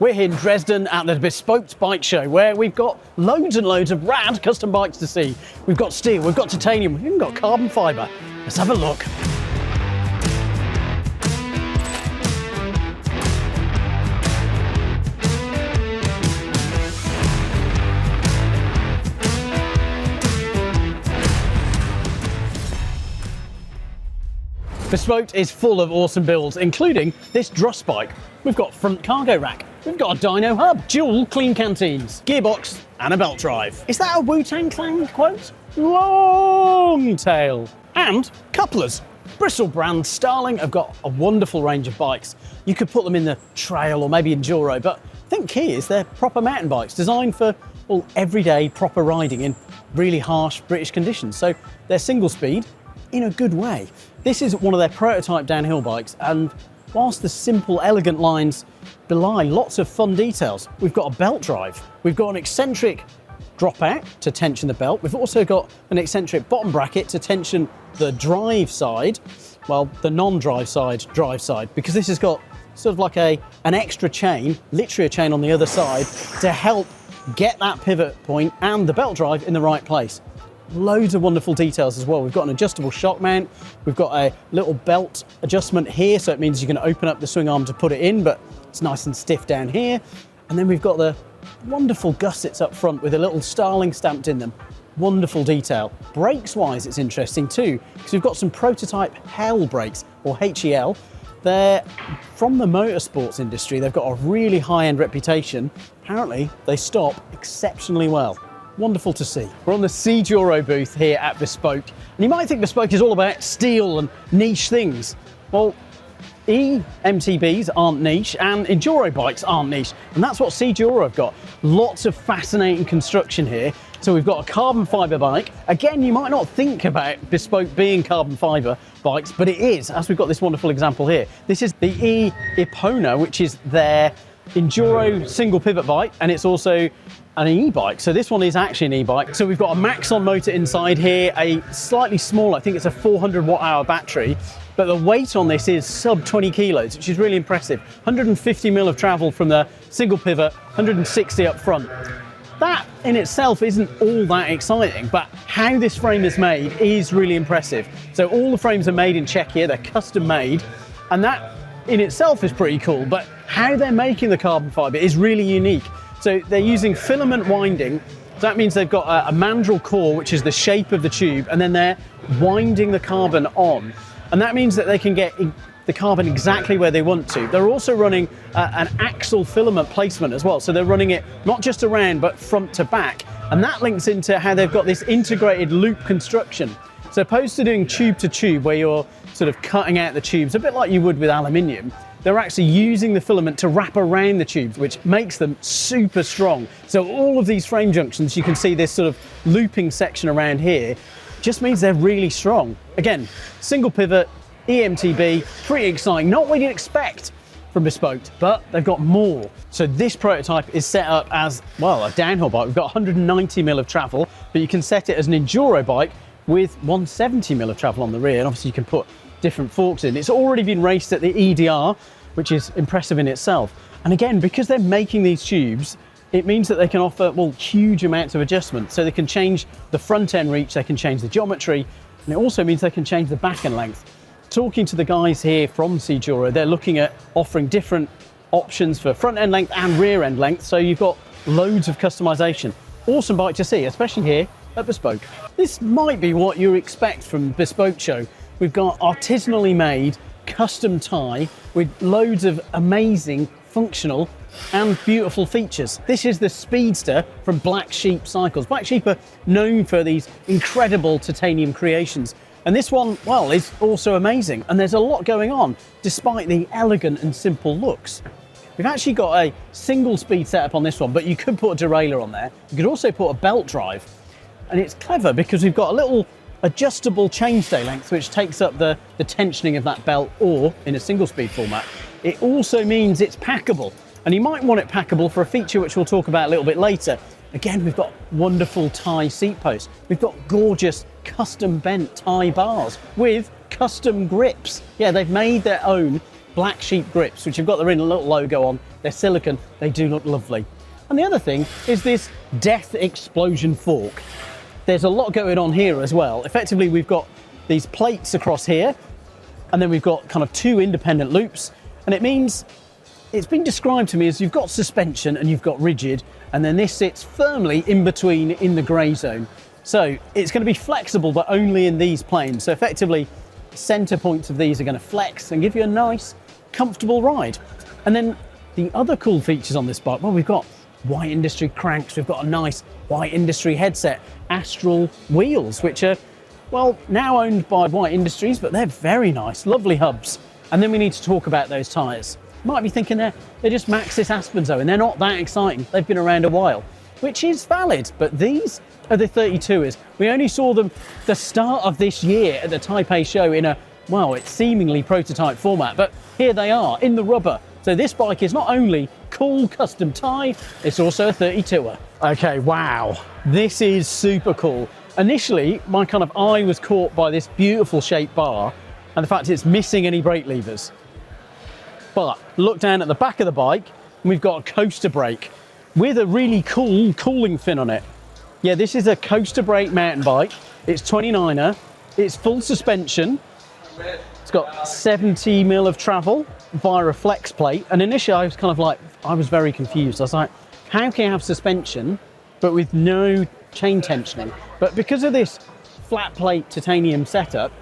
We're here in Dresden at the Bespoke Bike Show, where we've got loads and loads of rad custom bikes to see. We've got steel, we've got titanium, we've even got carbon fibre. Let's have a look. Bespoke is full of awesome builds, including this Drust bike. We've got front cargo rack, we've got a dyno hub, dual clean canteens, gearbox and a belt drive. Is that a Wu-Tang Clan quote? Long tail. And couplers. Bristol brand Starling have got a wonderful range of bikes. You could put them in the trail or maybe enduro, but I think key is they're proper mountain bikes designed for everyday proper riding in really harsh British conditions. So they're single speed in a good way. This is one of their prototype downhill bikes, and whilst the simple, elegant lines belie lots of fun details, we've got a belt drive, we've got an eccentric dropout to tension the belt, we've also got an eccentric bottom bracket to tension the drive side, well, the non-drive side, because this has got sort of like an extra chain, literally a chain on the other side, to help get that pivot point and the belt drive in the right place. Loads of wonderful details as well. We've got an adjustable shock mount, we've got a little belt adjustment here, so it means you can open up the swing arm to put it in, but it's nice and stiff down here. And then we've got the wonderful gussets up front with a little Starling stamped in them. Wonderful detail. Brakes wise, it's interesting too, because we've got some prototype HEL brakes, or HEL. They're from the motorsports industry. They've got a really high-end reputation. Apparently, they stop exceptionally well. Wonderful to see. We're on the CDuro booth here at Bespoke, and you might think Bespoke is all about steel and niche things. Well, EMTBs aren't niche and enduro bikes aren't niche, and that's what CDuro have got. Lots of fascinating construction here. So we've got a carbon fibre bike. Again, you might not think about Bespoke being carbon fibre bikes, but it is, as we've got this wonderful example here. This is the E-Epona, which is their enduro single pivot bike, and it's also an e-bike. So this one is actually an e-bike. So we've got a Maxon motor inside here, a slightly smaller, I think it's a 400 watt-hour battery, but the weight on this is sub 20 kilos, which is really impressive. 150 mil of travel from the single pivot, 160 up front. That in itself isn't all that exciting, but how this frame is made is really impressive. So all the frames are made in Czechia, they're custom made, and that in itself is pretty cool, but how they're making the carbon fibre is really unique. So they're using filament winding. So that means they've got a mandrel core, which is the shape of the tube, and then they're winding the carbon on. And that means that they can get the carbon exactly where they want to. They're also running an axle filament placement as well. So they're running it not just around, but front to back. And that links into how they've got this integrated loop construction. So opposed to doing tube to tube, where you're sort of cutting out the tubes, a bit like you would with aluminium, they're actually using the filament to wrap around the tubes, which makes them super strong. So all of these frame junctions, you can see this sort of looping section around here, just means they're really strong. Again, single pivot, EMTB, pretty exciting. Not what you'd expect from Bespoke, but they've got more. So this prototype is set up as, well, a downhill bike. We've got 190 mil of travel, but you can set it as an enduro bike with 170 mil of travel on the rear, and obviously you can put different forks in. It's already been raced at the EDR, which is impressive in itself. And again, because they're making these tubes, it means that they can offer, well, huge amounts of adjustment. So they can change the front end reach, they can change the geometry, and it also means they can change the back end length. Talking to the guys here from CDuro, they're looking at offering different options for front end length and rear end length. So you've got loads of customization. Awesome bike to see, especially here at Bespoke. This might be what you expect from Bespoke Show. We've got artisanally made custom tie with loads of amazing functional and beautiful features. This is the Speedster from Black Sheep Cycles. Black Sheep are known for these incredible titanium creations, and this one, well, is also amazing, and there's a lot going on despite the elegant and simple looks. We've actually got a single speed setup on this one, but you could put a derailleur on there. You could also put a belt drive, and it's clever because we've got a little adjustable chainstay length which takes up the tensioning of that belt, or in a single speed format. It also means it's packable, and you might want it packable for a feature which we'll talk about a little bit later. Again, we've got wonderful tie seat posts. We've got gorgeous custom bent tie bars with custom grips. Yeah, they've made their own black sheep grips, which have got their own little logo on. They're silicone, they do look lovely. And the other thing is this death explosion fork. There's a lot going on here as well. Effectively, we've got these plates across here, and then we've got kind of 2 independent loops, and it means it's been described to me as you've got suspension and you've got rigid, and then this sits firmly in between in the grey zone. So it's going to be flexible, but only in these planes. So effectively, center points of these are going to flex and give you a nice, comfortable ride. And then the other cool features on this bike, well, we've got White Industry cranks, we've got a nice White Industry headset, Astral wheels, which are, well, now owned by White Industries, but they're very nice, lovely hubs. And then we need to talk about those tyres. You might be thinking they're just Maxxis Aspenzo, and they're not that exciting. They've been around a while, which is valid, but these are the 32ers. We only saw them the start of this year at the Taipei show in a, well, it's seemingly prototype format, but here they are in the rubber. So this bike is not only cool custom tie, it's also a 32er. Okay, wow, this is super cool. Initially, my kind of eye was caught by this beautiful shaped bar and the fact it's missing any brake levers. But look down at the back of the bike, and we've got a coaster brake with a really cool cooling fin on it. Yeah, this is a coaster brake mountain bike. It's 29er, it's full suspension. It's got 70 mil of travel via a flex plate. And initially I was kind of like, I was very confused. I was like, how can you have suspension but with no chain tensioning? But because of this flat plate titanium setup,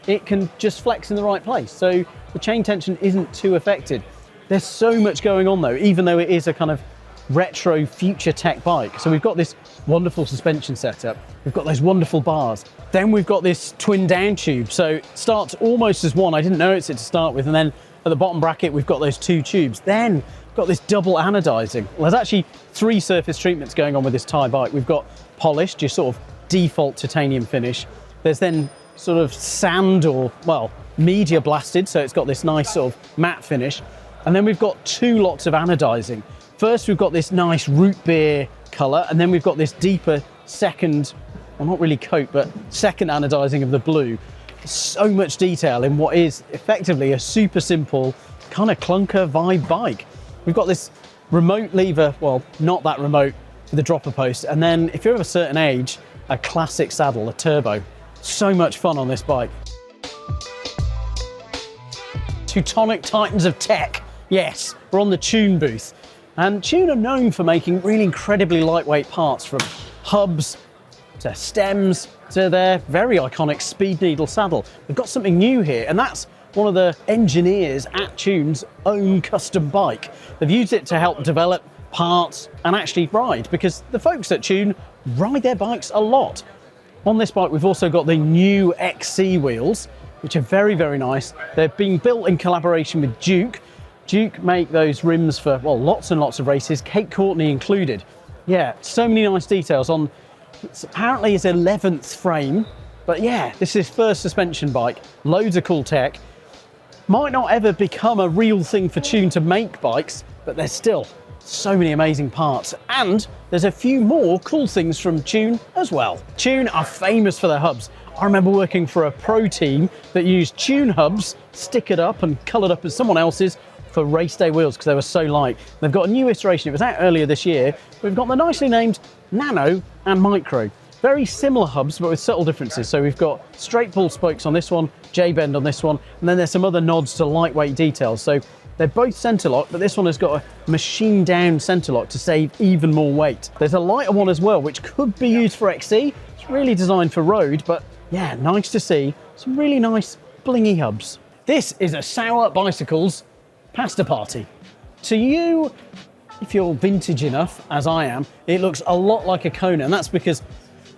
it can just flex in the right place. So the chain tension isn't too affected. There's so much going on though, even though it is a kind of retro future tech bike. So we've got this wonderful suspension setup, we've got those wonderful bars, then we've got this twin down tube, so it starts almost as one. I didn't notice it to start with, and then at the bottom bracket we've got those 2 tubes. Then we've got this double anodizing. Well, there's actually 3 surface treatments going on with this Thai bike. We've got polished, your sort of default titanium finish. There's then sort of sand or, well, media blasted, so it's got this nice sort of matte finish. And then we've got 2 lots of anodizing. First, we've got this nice root beer color, and then we've got this deeper second, well, not really coat, but second anodizing of the blue. So much detail in what is effectively a super simple kind of clunker vibe bike. We've got this remote lever, well, not that remote, for the dropper post. And then if you're of a certain age, a classic saddle, a turbo. So much fun on this bike. Teutonic Titans of Tech. Yes, we're on the Tune booth. And Tune are known for making really incredibly lightweight parts, from hubs to stems to their very iconic Speed Needle saddle. We've got something new here, and that's one of the engineers at Tune's own custom bike. They've used it to help develop parts and actually ride, because the folks at Tune ride their bikes a lot. On this bike, we've also got the new XC wheels, which are very, very nice. They're being built in collaboration with Duke. Duke make those rims for, well, lots and lots of races, Kate Courtney included. Yeah, so many nice details on, apparently his 11th frame, but yeah, this is his first suspension bike, loads of cool tech. Might not ever become a real thing for Tune to make bikes, but there's still so many amazing parts, and there's a few more cool things from Tune as well. Tune are famous for their hubs. I remember working for a pro team that used Tune hubs, stickered up and coloured up as someone else's, for race day wheels because they were so light. They've got a new iteration, it was out earlier this year. We've got the nicely named Nano and Micro. Very similar hubs, but with subtle differences. So we've got straight pull spokes on this one, J-bend on this one, and then there's some other nods to lightweight details. So they're both centre lock, but this one has got a machine down centre lock to save even more weight. There's a lighter one as well, which could be used for XC. It's really designed for road, but yeah, nice to see some really nice blingy hubs. This is a Sour Bicycles pasta party. To you, if you're vintage enough, as I am, it looks a lot like a Kona, and that's because,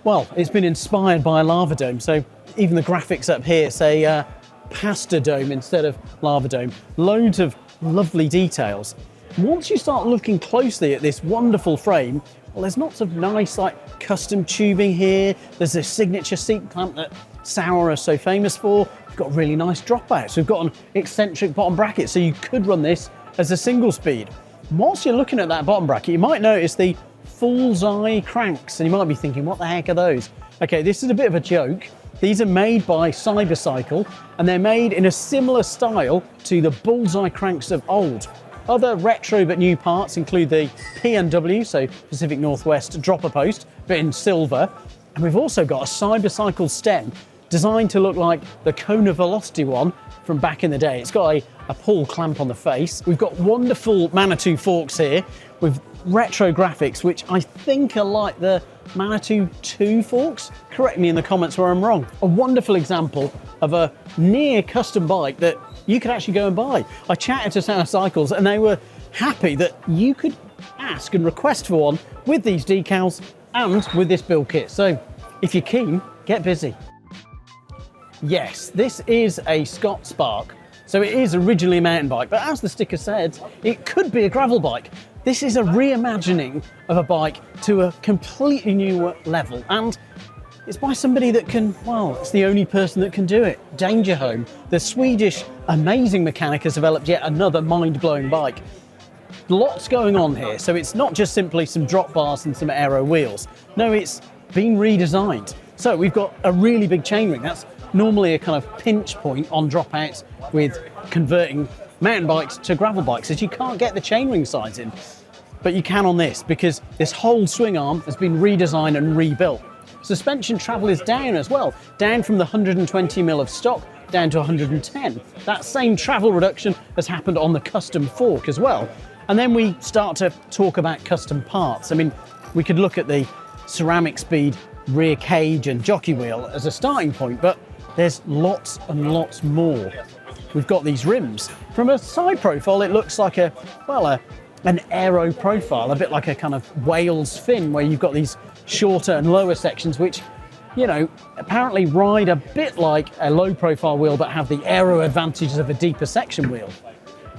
well, it's been inspired by a lava dome. So even the graphics up here say pasta dome instead of lava dome. Loads of lovely details. Once you start looking closely at this wonderful frame, well, there's lots of nice, like, custom tubing here. There's a signature seat clamp that Sour are so famous for. We've got really nice dropouts. We've got an eccentric bottom bracket, so you could run this as a single speed. Whilst you're looking at that bottom bracket, you might notice the fool's eye cranks, and you might be thinking, what the heck are those? Okay, this is a bit of a joke. These are made by Cybercycle, and they're made in a similar style to the bullseye cranks of old. Other retro but new parts include the P&W, so Pacific Northwest dropper post, but in silver. And we've also got a Cybercycle stem designed to look like the Kona Velocity one from back in the day. It's got a pull clamp on the face. We've got wonderful Manitou forks here with retro graphics, which I think are like the Manitou 2 forks. Correct me in the comments where I'm wrong. A wonderful example of a near custom bike that you could actually go and buy. I chatted to Sound Cycles and they were happy that you could ask and request for one with these decals and with this build kit. So if you're keen, get busy. Yes, this is a Scott Spark. So it is originally a mountain bike, but as the sticker said, it could be a gravel bike. This is a reimagining of a bike to a completely new level, and it's by somebody that can, well, it's the only person that can do it. Dangerholm, the Swedish amazing mechanic, has developed yet another mind-blowing bike. Lots going on here, so it's not just simply some drop bars and some aero wheels. No, it's been redesigned. So we've got a really big chainring. That's normally a kind of pinch point on dropouts with converting mountain bikes to gravel bikes, as you can't get the chainring size in. But you can on this, because this whole swing arm has been redesigned and rebuilt. Suspension travel is down as well, down from the 120mm of stock down to 110. That same travel reduction has happened on the custom fork as well. And then we start to talk about custom parts. I mean, we could look at the ceramic speed rear cage and jockey wheel as a starting point, but there's lots and lots more. We've got these rims. From a side profile, it looks like an aero profile, a bit like a kind of whale's fin, where you've got these shorter and lower sections, which, you know, apparently ride a bit like a low profile wheel, but have the aero advantages of a deeper section wheel.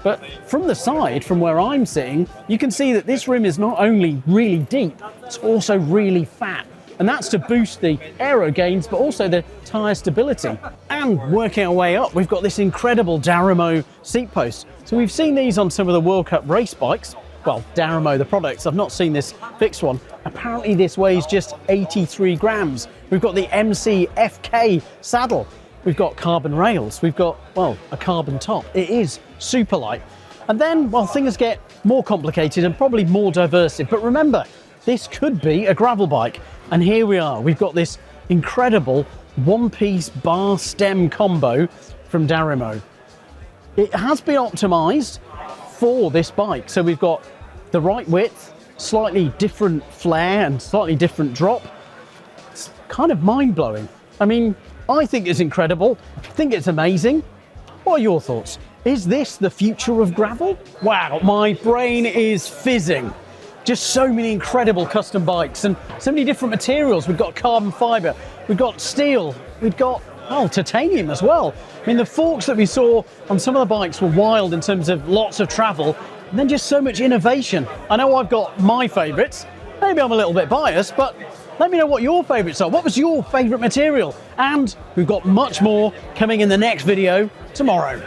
But from the side, from where I'm sitting, you can see that this rim is not only really deep, it's also really fat. And that's to boost the aero gains, but also the tyre stability. And working our way up, we've got this incredible Dangerholm seat post. So we've seen these on some of the World Cup race bikes. Well, Dangerholm, the products, I've not seen this fixed one. Apparently this weighs just 83 grams. We've got the MC FK saddle. We've got carbon rails. We've got, well, a carbon top. It is super light. And then, well, things get more complicated and probably more diverse. But remember, this could be a gravel bike. And here we are. We've got this incredible one-piece bar stem combo from Dangerholm. It has been optimized for this bike. So we've got the right width, slightly different flare and slightly different drop. It's kind of mind-blowing. I mean, I think it's incredible. I think it's amazing. What are your thoughts? Is this the future of gravel? Wow, my brain is fizzing. Just so many incredible custom bikes and so many different materials. We've got carbon fiber, we've got steel, we've got, oh, titanium as well. I mean, the forks that we saw on some of the bikes were wild in terms of lots of travel, and then just so much innovation. I know I've got my favourites. Maybe I'm a little bit biased, but let me know what your favourites are. What was your favourite material? And we've got much more coming in the next video tomorrow.